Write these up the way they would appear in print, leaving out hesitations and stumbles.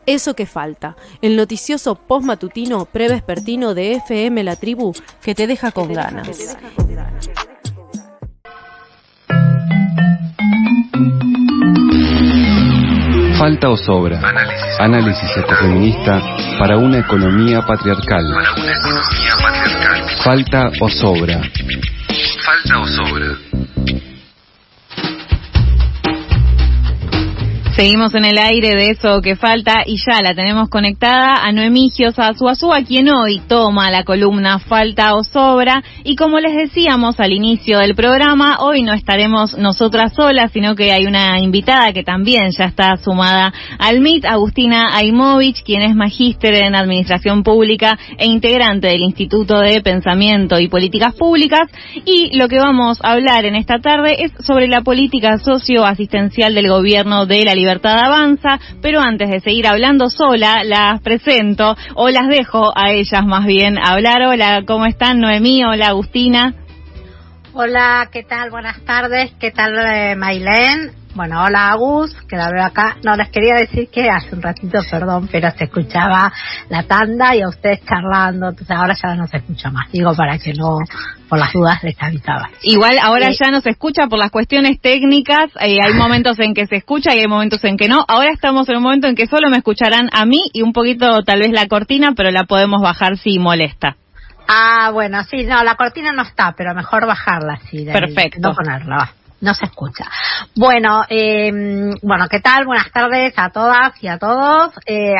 Eso que falta, el noticioso postmatutino prevespertino de FM La Tribu que te deja con ganas. Falta o sobra. Análisis ecofeminista para una economía patriarcal. Falta o sobra. Falta o sobra. Seguimos en el aire de Eso que falta y ya la tenemos conectada a Noemí Giosa Azuazúa, quien hoy toma la columna Falta o Sobra. Y como les decíamos al inicio del programa, hoy no estaremos nosotras solas, sino que hay una invitada que también ya está sumada al Meet, Agustina Aimovich, quien es magíster en Administración Pública e integrante del Instituto de Pensamiento y Políticas Públicas. Y lo que vamos a hablar en esta tarde es sobre la política socioasistencial del gobierno de la Libertad Avanza, pero antes de seguir hablando sola, las presento, o las dejo a ellas más bien hablar. Hola, ¿cómo están, Noemí? Hola, Agustina. Hola, ¿qué tal? Buenas tardes. ¿Qué tal, Mailén? Bueno, hola, Agus, que la veo acá. No, les quería decir que hace un ratito, perdón, pero se escuchaba la tanda y a ustedes charlando, entonces ahora ya no se escucha más. Digo, para que no, por las dudas les avisaba. Igual ahora ya no se escucha por las cuestiones técnicas, hay momentos en que se escucha y hay momentos en que no. Ahora estamos en un momento en que solo me escucharán a mí y un poquito tal vez la cortina, pero la podemos bajar si molesta. Ah, bueno, sí, no, la cortina no está, pero mejor bajarla, sí. Perfecto. No ponerla, no se escucha. Bueno, ¿qué tal? Buenas tardes a todas y a todos.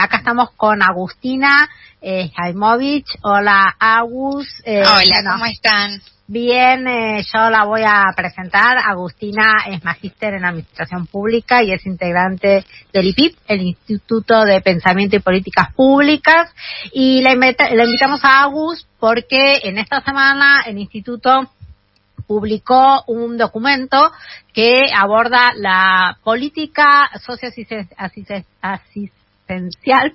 Acá estamos con Agustina Aimovich. Hola, Agus. Hola, ¿cómo están? Bien, yo la voy a presentar. Agustina es magíster en Administración Pública y es integrante del IPIP, el Instituto de Pensamiento y Políticas Públicas. Y la invitamos a Agus porque en esta semana el Instituto publicó un documento que aborda la política socioasistencial,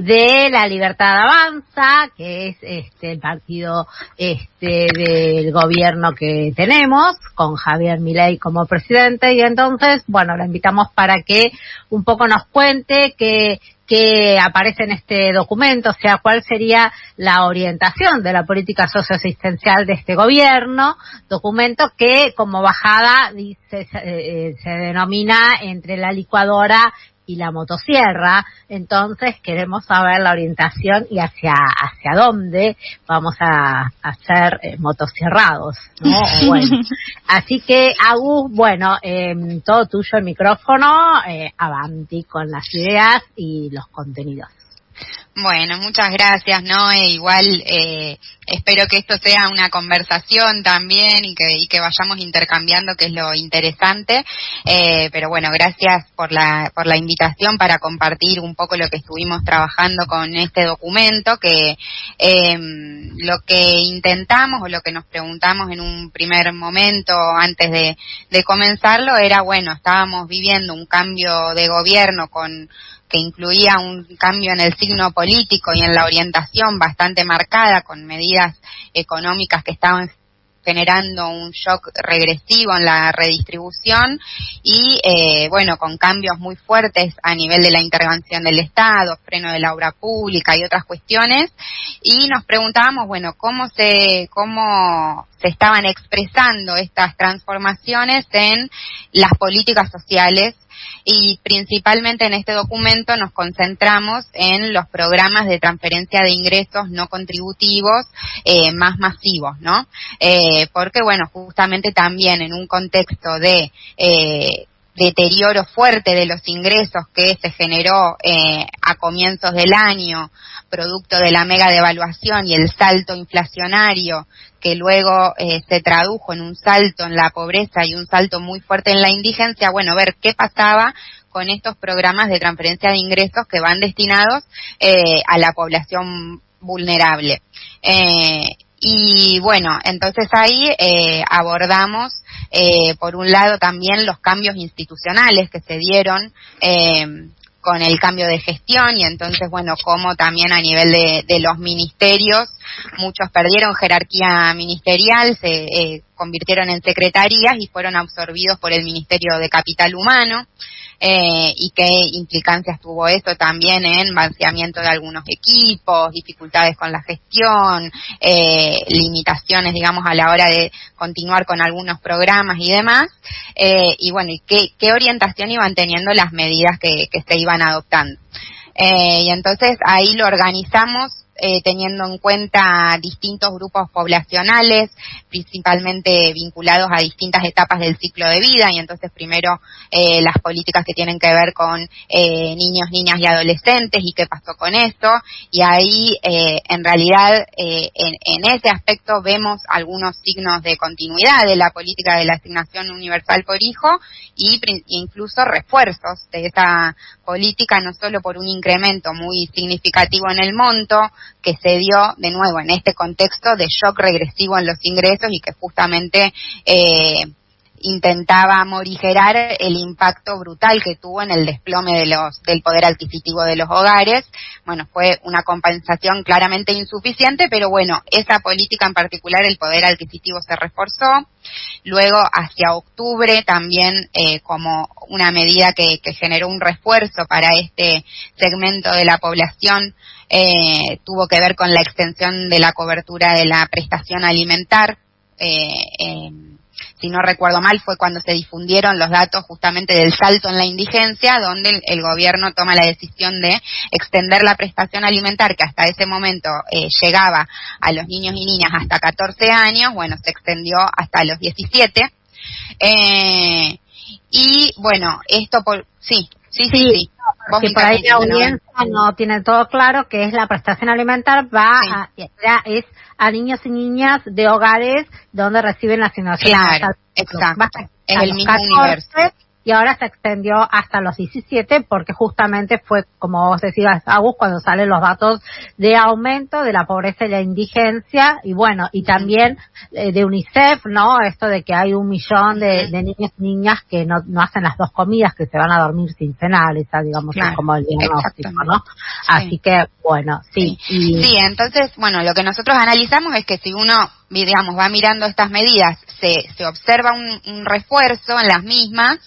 de la Libertad Avanza, que es el partido del gobierno que tenemos, con Javier Milei como presidente. Y entonces, bueno, la invitamos para que un poco nos cuente que aparece en este documento, o sea, cuál sería la orientación de la política socioasistencial de este gobierno, documento que como bajada dice se denomina entre la licuadora y la motosierra. Entonces queremos saber la orientación y hacia dónde vamos a hacer motosierrados, ¿no? Bueno, así que Agus, bueno, todo tuyo el micrófono, avanti con las ideas y los contenidos. Bueno, muchas gracias, ¿no? Igual espero que esto sea una conversación también y que vayamos intercambiando, que es lo interesante. Pero bueno, gracias por la invitación para compartir un poco lo que estuvimos trabajando con este documento, que lo que intentamos o lo que nos preguntamos en un primer momento antes de comenzarlo era, bueno, estábamos viviendo un cambio de gobierno que incluía un cambio en el signo político y en la orientación bastante marcada, con medidas económicas que estaban generando un shock regresivo en la redistribución y, con cambios muy fuertes a nivel de la intervención del Estado, freno de la obra pública y otras cuestiones. Y nos preguntábamos, bueno, cómo se estaban expresando estas transformaciones en las políticas sociales. Y principalmente en este documento nos concentramos en los programas de transferencia de ingresos no contributivos más masivos, ¿no? Porque, bueno, justamente también en un contexto de deterioro fuerte de los ingresos que se generó a comienzos del año, producto de la mega devaluación y el salto inflacionario, que luego se tradujo en un salto en la pobreza y un salto muy fuerte en la indigencia, bueno, ver qué pasaba con estos programas de transferencia de ingresos que van destinados a la población vulnerable. Y bueno, entonces ahí abordamos, por un lado también los cambios institucionales que se dieron con el cambio de gestión y entonces, bueno, como también a nivel de los ministerios, muchos perdieron jerarquía ministerial, se convirtieron en secretarías y fueron absorbidos por el Ministerio de Capital Humano. Y qué implicancias tuvo eso también en vaciamiento de algunos equipos, dificultades con la gestión, limitaciones, digamos, a la hora de continuar con algunos programas y demás, y bueno, y qué orientación iban teniendo las medidas que se iban adoptando. Y entonces ahí lo organizamos teniendo en cuenta distintos grupos poblacionales, principalmente vinculados a distintas etapas del ciclo de vida, y entonces primero las políticas que tienen que ver con niños, niñas y adolescentes y qué pasó con esto, y ahí en realidad en ese aspecto vemos algunos signos de continuidad de la política de la asignación universal por hijo y incluso refuerzos de esa política, no solo por un incremento muy significativo en el monto, que se dio de nuevo en este contexto de shock regresivo en los ingresos y que justamente intentaba morigerar el impacto brutal que tuvo en el desplome del poder adquisitivo de los hogares. Bueno, fue una compensación claramente insuficiente, pero bueno, esa política en particular, el poder adquisitivo se reforzó. Luego, hacia octubre, también como una medida que generó un refuerzo para este segmento de la población, tuvo que ver con la extensión de la cobertura de la prestación alimentar. Si no recuerdo mal, fue cuando se difundieron los datos justamente del salto en la indigencia, donde el gobierno toma la decisión de extender la prestación alimentar, que hasta ese momento llegaba a los niños y niñas hasta 14 años, bueno, se extendió hasta los 17. Y bueno, esto sí. Que por ahí la audiencia no tiene todo claro, que es la prestación alimentar es a niños y niñas de hogares donde reciben la asignación. Claro, exacto. Es el mismo universo. Y ahora se extendió hasta los 17 porque justamente fue, como vos decías, Agus, cuando salen los datos de aumento de la pobreza y la indigencia, y bueno, y también de UNICEF, ¿no? Esto de que hay 1 millón de niños y niñas que no hacen las 2 comidas, que se van a dormir sin cenar, esa, digamos, es como el diagnóstico, ¿no? Sí. Así que, bueno, sí. Sí, entonces, bueno, lo que nosotros analizamos es que si uno, digamos, va mirando estas medidas, se observa un refuerzo en las mismas,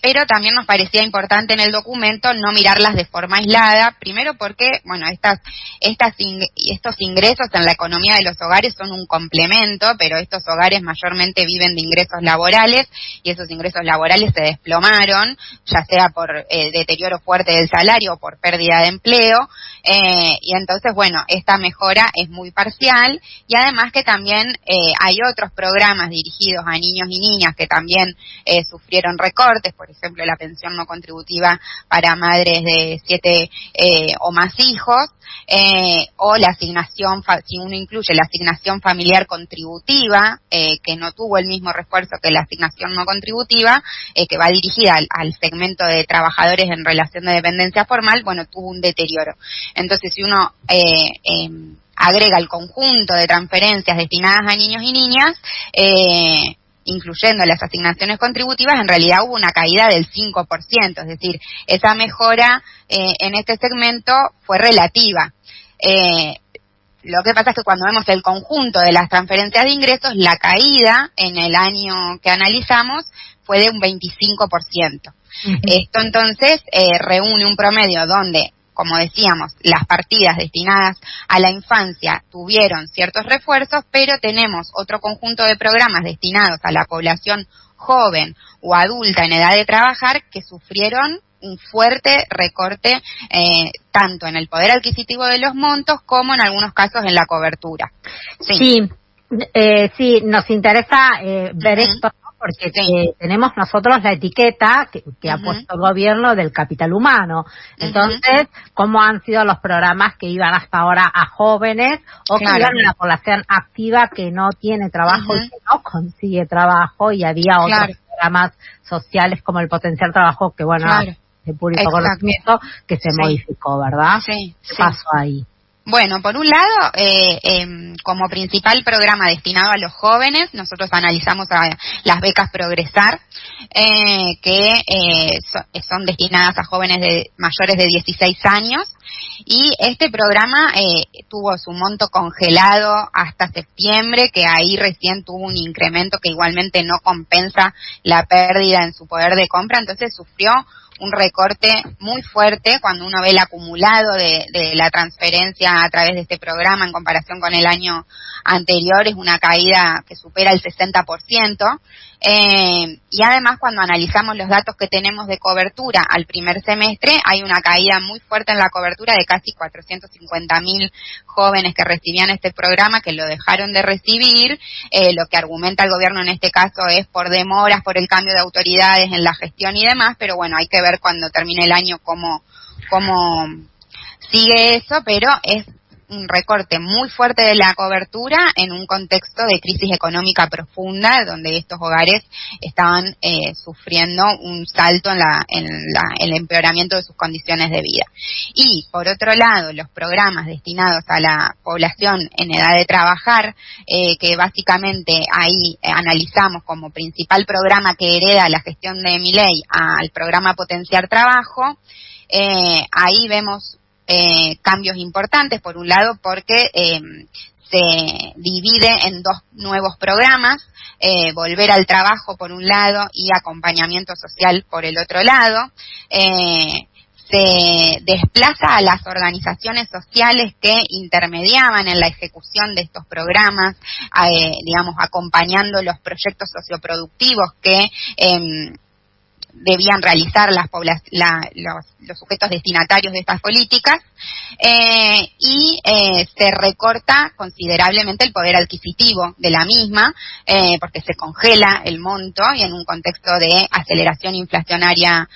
pero también nos parecía importante en el documento no mirarlas de forma aislada, primero porque, bueno, estos ingresos en la economía de los hogares son un complemento, pero estos hogares mayormente viven de ingresos laborales, y esos ingresos laborales se desplomaron, ya sea por deterioro fuerte del salario o por pérdida de empleo, y entonces, bueno, esta mejora es muy parcial, y además que también hay otros programas dirigidos a niños y niñas que también sufrieron recortes, por ejemplo la pensión no contributiva para madres de 7 o más hijos, o la asignación, si uno incluye la asignación familiar contributiva, que no tuvo el mismo refuerzo que la asignación no contributiva, que va dirigida al segmento de trabajadores en relación de dependencia formal, bueno, tuvo un deterioro. Entonces, si uno agrega el conjunto de transferencias destinadas a niños y niñas, incluyendo las asignaciones contributivas, en realidad hubo una caída del 5%, es decir, esa mejora en este segmento fue relativa. Lo que pasa es que cuando vemos el conjunto de las transferencias de ingresos, la caída en el año que analizamos fue de un 25%. Uh-huh. Esto entonces reúne un promedio donde, como decíamos, las partidas destinadas a la infancia tuvieron ciertos refuerzos, pero tenemos otro conjunto de programas destinados a la población joven o adulta en edad de trabajar que sufrieron un fuerte recorte tanto en el poder adquisitivo de los montos como en algunos casos en la cobertura. Sí, nos interesa ver esto, ¿no? Porque tenemos nosotros la etiqueta que ha puesto el gobierno del capital humano. Entonces, ¿cómo han sido los programas que iban hasta ahora a jóvenes o que iban a la población activa que no tiene trabajo y que no consigue trabajo? Y había otros programas sociales como el potencial trabajo que, bueno, de público conocimiento que se modificó, ¿verdad? Sí. ¿Qué pasó ahí? Bueno, por un lado, como principal programa destinado a los jóvenes, nosotros analizamos las becas Progresar, que son destinadas a jóvenes mayores de 16 años, y este programa tuvo su monto congelado hasta septiembre, que ahí recién tuvo un incremento que igualmente no compensa la pérdida en su poder de compra, entonces sufrió un recorte muy fuerte cuando uno ve el acumulado de la transferencia a través de este programa en comparación con el año anterior, es una caída que supera el 60%, y además cuando analizamos los datos que tenemos de cobertura al primer semestre, hay una caída muy fuerte en la cobertura de casi 450.000 jóvenes que recibían este programa, que lo dejaron de recibir. Lo que argumenta el gobierno en este caso es por demoras, por el cambio de autoridades en la gestión y demás, pero bueno, hay que ver cuando termine el año cómo sigue eso, pero es un recorte muy fuerte de la cobertura en un contexto de crisis económica profunda, donde estos hogares estaban sufriendo un salto en el empeoramiento de sus condiciones de vida. Y, por otro lado, los programas destinados a la población en edad de trabajar, que básicamente ahí analizamos como principal programa que hereda la gestión de Milei al programa Potenciar Trabajo, ahí vemos cambios importantes, por un lado porque se divide en dos nuevos programas, Volver al Trabajo por un lado y Acompañamiento Social por el otro lado. Se desplaza a las organizaciones sociales que intermediaban en la ejecución de estos programas, digamos, acompañando los proyectos socioproductivos que debían realizar los sujetos destinatarios de estas políticas, y se recorta considerablemente el poder adquisitivo de la misma, porque se congela el monto y en un contexto de aceleración inflacionaria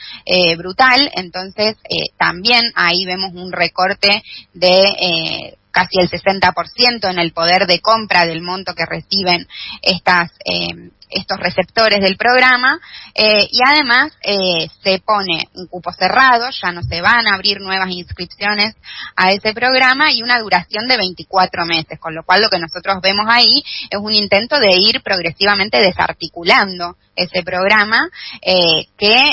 brutal. Entonces también ahí vemos un recorte de casi el 60% en el poder de compra del monto que reciben estos receptores del programa, y además se pone un cupo cerrado, ya no se van a abrir nuevas inscripciones a ese programa, y una duración de 24 meses, con lo cual lo que nosotros vemos ahí es un intento de ir progresivamente desarticulando ese programa, que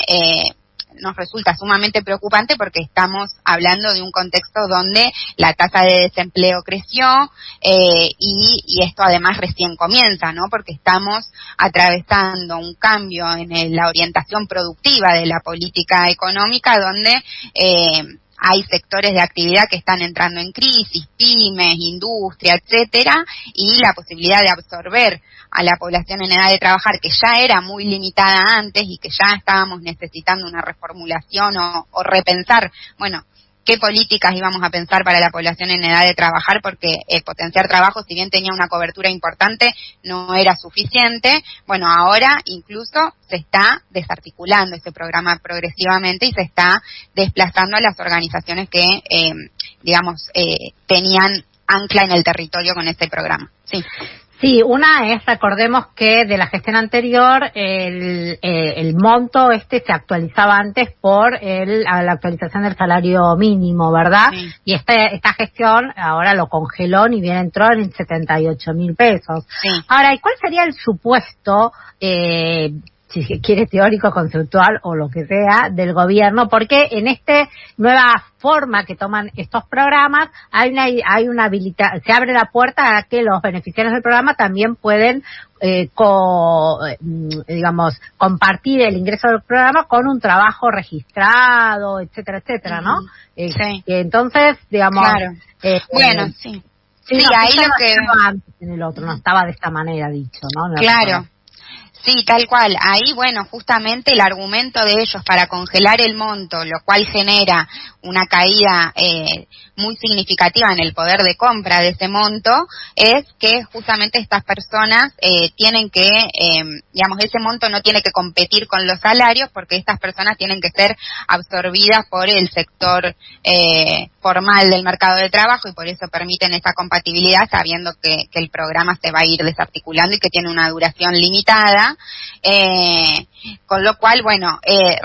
nos resulta sumamente preocupante porque estamos hablando de un contexto donde la tasa de desempleo creció, y esto además recién comienza, ¿no? Porque estamos atravesando un cambio en la orientación productiva de la política económica, donde hay sectores de actividad que están entrando en crisis, pymes, industria, etcétera, y la posibilidad de absorber a la población en edad de trabajar, que ya era muy limitada antes y que ya estábamos necesitando una reformulación o repensar, bueno, qué políticas íbamos a pensar para la población en edad de trabajar, porque Potenciar Trabajo, si bien tenía una cobertura importante, no era suficiente. Bueno, ahora incluso se está desarticulando ese programa progresivamente y se está desplazando a las organizaciones que, tenían ancla en el territorio con este programa. Sí. Sí, una es, recordemos que de la gestión anterior el monto se actualizaba antes por la actualización del salario mínimo, ¿verdad? Sí. Y esta gestión ahora lo congeló, ni bien entró en 78.000 pesos. Sí. Ahora, ¿y cuál sería el supuesto, si se quiere teórico, conceptual o lo que sea, del gobierno? Porque en esta nueva forma que toman estos programas hay una se abre la puerta a que los beneficiarios del programa también pueden compartir el ingreso del programa con un trabajo registrado, etcétera, etcétera, ¿no? Sí. Entonces, digamos, claro. Sí. Sí, no, ahí lo que antes en el otro no estaba de esta manera dicho, ¿no? Claro. Sí, tal cual. Ahí, bueno, justamente el argumento de ellos para congelar el monto, lo cual genera una caída muy significativa en el poder de compra de ese monto, es que justamente estas personas tienen que, ese monto no tiene que competir con los salarios, porque estas personas tienen que ser absorbidas por el sector formal del mercado de trabajo, y por eso permiten esa compatibilidad, sabiendo que el programa se va a ir desarticulando y que tiene una duración limitada. Con lo cual,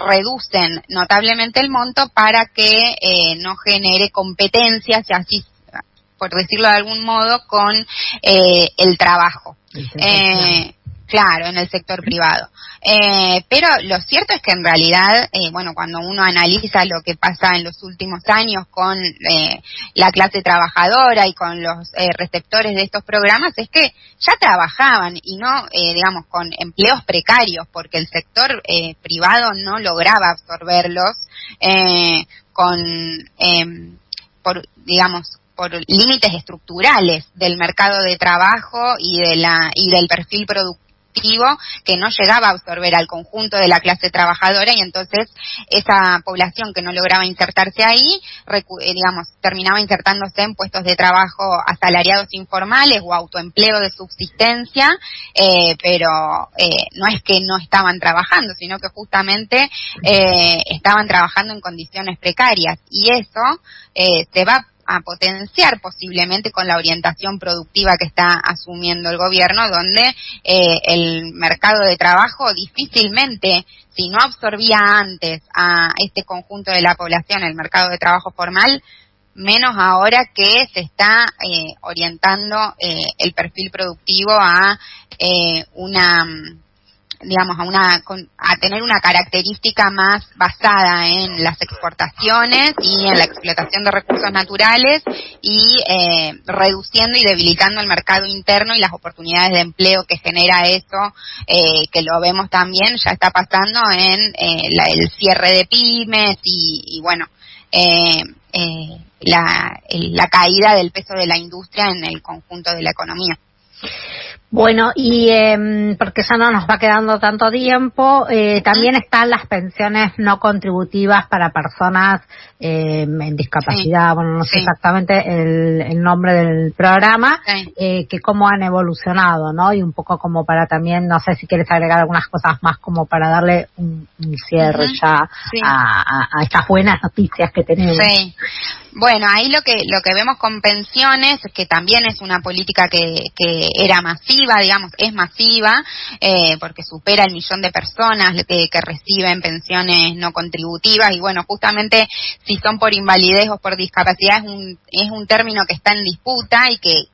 reducen notablemente el monto para que no genere competencias, y así por decirlo de algún modo, con el trabajo. Claro, en el sector privado. Pero lo cierto es que en realidad, cuando uno analiza lo que pasa en los últimos años con la clase trabajadora y con los receptores de estos programas, es que ya trabajaban y no, con empleos precarios, porque el sector privado no lograba absorberlos por límites estructurales del mercado de trabajo y del perfil productivo, que no llegaba a absorber al conjunto de la clase trabajadora, y entonces esa población que no lograba insertarse ahí, terminaba insertándose en puestos de trabajo asalariados informales o autoempleo de subsistencia, pero no es que no estaban trabajando, sino que justamente estaban trabajando en condiciones precarias, y eso se va a potenciar posiblemente con la orientación productiva que está asumiendo el gobierno, donde el mercado de trabajo difícilmente, si no absorbía antes a este conjunto de la población, el mercado de trabajo formal, menos ahora que se está orientando el perfil productivo a tener una característica más basada en las exportaciones y en la explotación de recursos naturales, y reduciendo y debilitando el mercado interno y las oportunidades de empleo que genera eso, que lo vemos también, ya está pasando en el cierre de pymes la caída del peso de la industria en el conjunto de la economía. Bueno, y porque ya no nos va quedando tanto tiempo, también están las pensiones no contributivas para personas en discapacidad, no sé exactamente el nombre del programa, que cómo han evolucionado, ¿no? Y un poco como para también, no sé si quieres agregar algunas cosas más como para darle un cierre ya a estas buenas noticias que tenemos. Sí. Bueno, ahí lo que vemos con pensiones, que también es una política que era masiva, es masiva, porque supera el 1.000.000 de personas que reciben pensiones no contributivas, y justamente si son por invalidez o por discapacidad es un término que está en disputa y que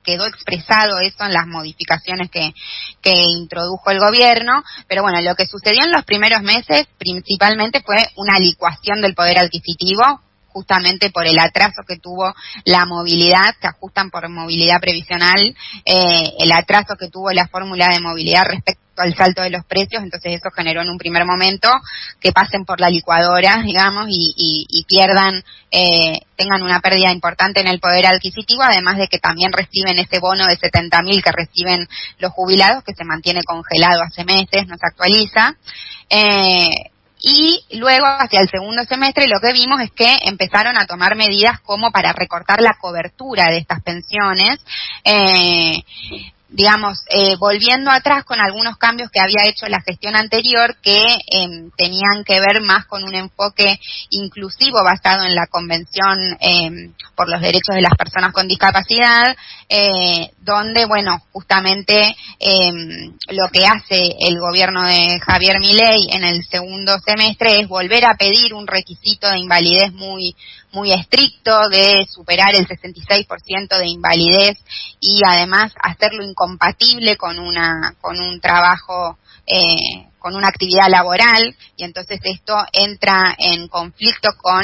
quedó expresado eso en las modificaciones que introdujo el gobierno, pero lo que sucedió en los primeros meses principalmente fue una licuación del poder adquisitivo, justamente por el atraso que tuvo la movilidad, se ajustan por movilidad previsional, el atraso que tuvo la fórmula de movilidad respecto al salto de los precios, entonces eso generó en un primer momento que pasen por la licuadora, y pierdan, tengan una pérdida importante en el poder adquisitivo, además de que también reciben ese bono de 70.000 que reciben los jubilados, que se mantiene congelado hace meses, no se actualiza. Y luego, hacia el segundo semestre, lo que vimos es que empezaron a tomar medidas como para recortar la cobertura de estas pensiones, volviendo atrás con algunos cambios que había hecho la gestión anterior, que tenían que ver más con un enfoque inclusivo basado en la Convención por los Derechos de las Personas con Discapacidad, donde, justamente lo que hace el gobierno de Javier Milei en el segundo semestre es volver a pedir un requisito de invalidez muy estricto, de superar el 66% de invalidez, y además hacerlo incompatible con un trabajo, con una actividad laboral, y entonces esto entra en conflicto con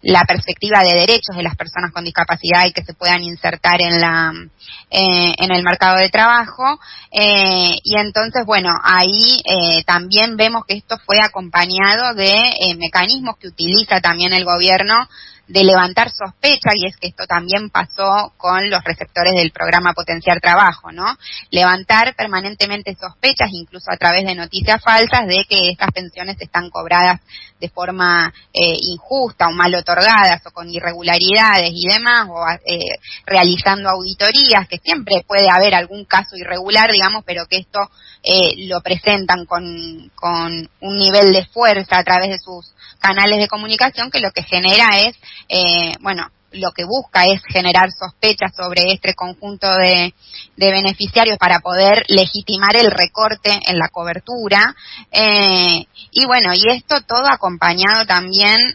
la perspectiva de derechos de las personas con discapacidad y que se puedan insertar en el mercado de trabajo, y entonces ahí también vemos que esto fue acompañado de mecanismos que utiliza también el gobierno de levantar sospecha, y es que esto también pasó con los receptores del programa Potenciar Trabajo, ¿no? Levantar permanentemente sospechas, incluso a través de noticias falsas, de que estas pensiones están cobradas de forma injusta o mal otorgadas o con irregularidades y demás, o realizando auditorías, que siempre puede haber algún caso irregular, pero que esto lo presentan con un nivel de fuerza a través de sus canales de comunicación, que lo que genera es, lo que busca es generar sospechas sobre este conjunto de beneficiarios para poder legitimar el recorte en la cobertura, y bueno, y esto todo acompañado también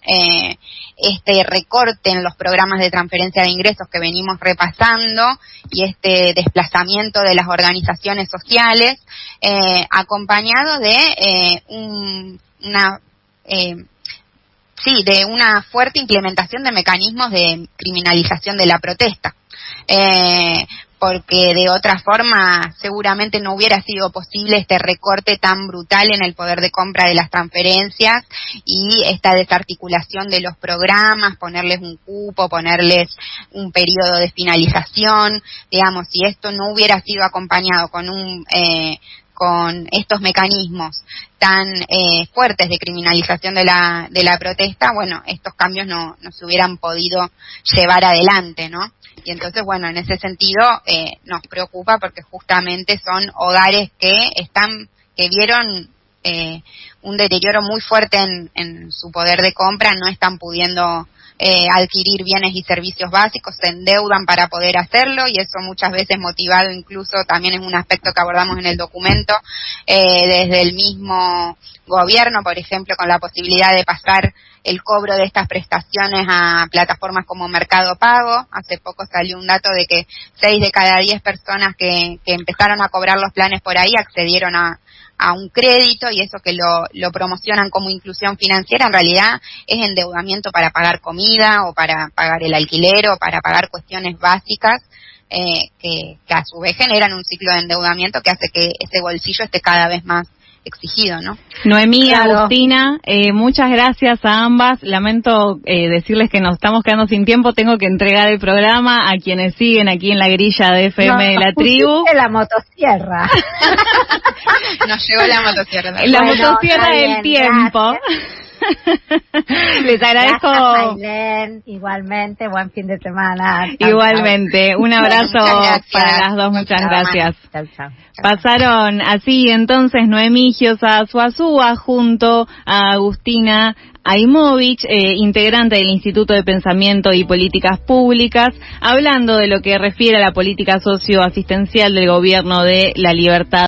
este recorte en los programas de transferencia de ingresos que venimos repasando y este desplazamiento de las organizaciones sociales, acompañado de de una fuerte implementación de mecanismos de criminalización de la protesta, porque de otra forma seguramente no hubiera sido posible este recorte tan brutal en el poder de compra de las transferencias y esta desarticulación de los programas, ponerles un cupo, ponerles un periodo de finalización. Digamos, si esto no hubiera sido acompañado con estos mecanismos tan fuertes de criminalización de la protesta, bueno, estos cambios no se hubieran podido llevar adelante, ¿no? Y entonces, bueno, en ese sentido nos preocupa porque justamente son hogares que vieron un deterioro muy fuerte en su poder de compra, no están pudiendo adquirir bienes y servicios básicos, se endeudan para poder hacerlo, y eso muchas veces motivado incluso, también es un aspecto que abordamos en el documento, desde el mismo gobierno, por ejemplo, con la posibilidad de pasar el cobro de estas prestaciones a plataformas como Mercado Pago. Hace poco salió un dato de que 6 de cada 10 personas que empezaron a cobrar los planes por ahí accedieron a un crédito, y eso que lo promocionan como inclusión financiera, en realidad es endeudamiento para pagar comida o para pagar el alquiler o para pagar cuestiones básicas, que a su vez generan un ciclo de endeudamiento que hace que ese bolsillo esté cada vez más exigido, ¿no? Noemí, Claro. Agustina, muchas gracias a ambas. Lamento decirles que nos estamos quedando sin tiempo. Tengo que entregar el programa a quienes siguen aquí en la grilla de FM de la tribu. La motosierra. Nos llegó la motosierra. La Bueno, motosierra está del bien, tiempo. Les agradezco. Gracias, Ailén. Igualmente, buen fin de semana. Chau, Igualmente. Un abrazo Muchas gracias. para las dos. Muchas Chau, gracias. chau. Chau. Pasaron así entonces Noemí Giosa Suazúa junto a Agustina Aimovich, integrante del Instituto de Pensamiento y Políticas Públicas, hablando de lo que refiere a la política socioasistencial del Gobierno de la Libertad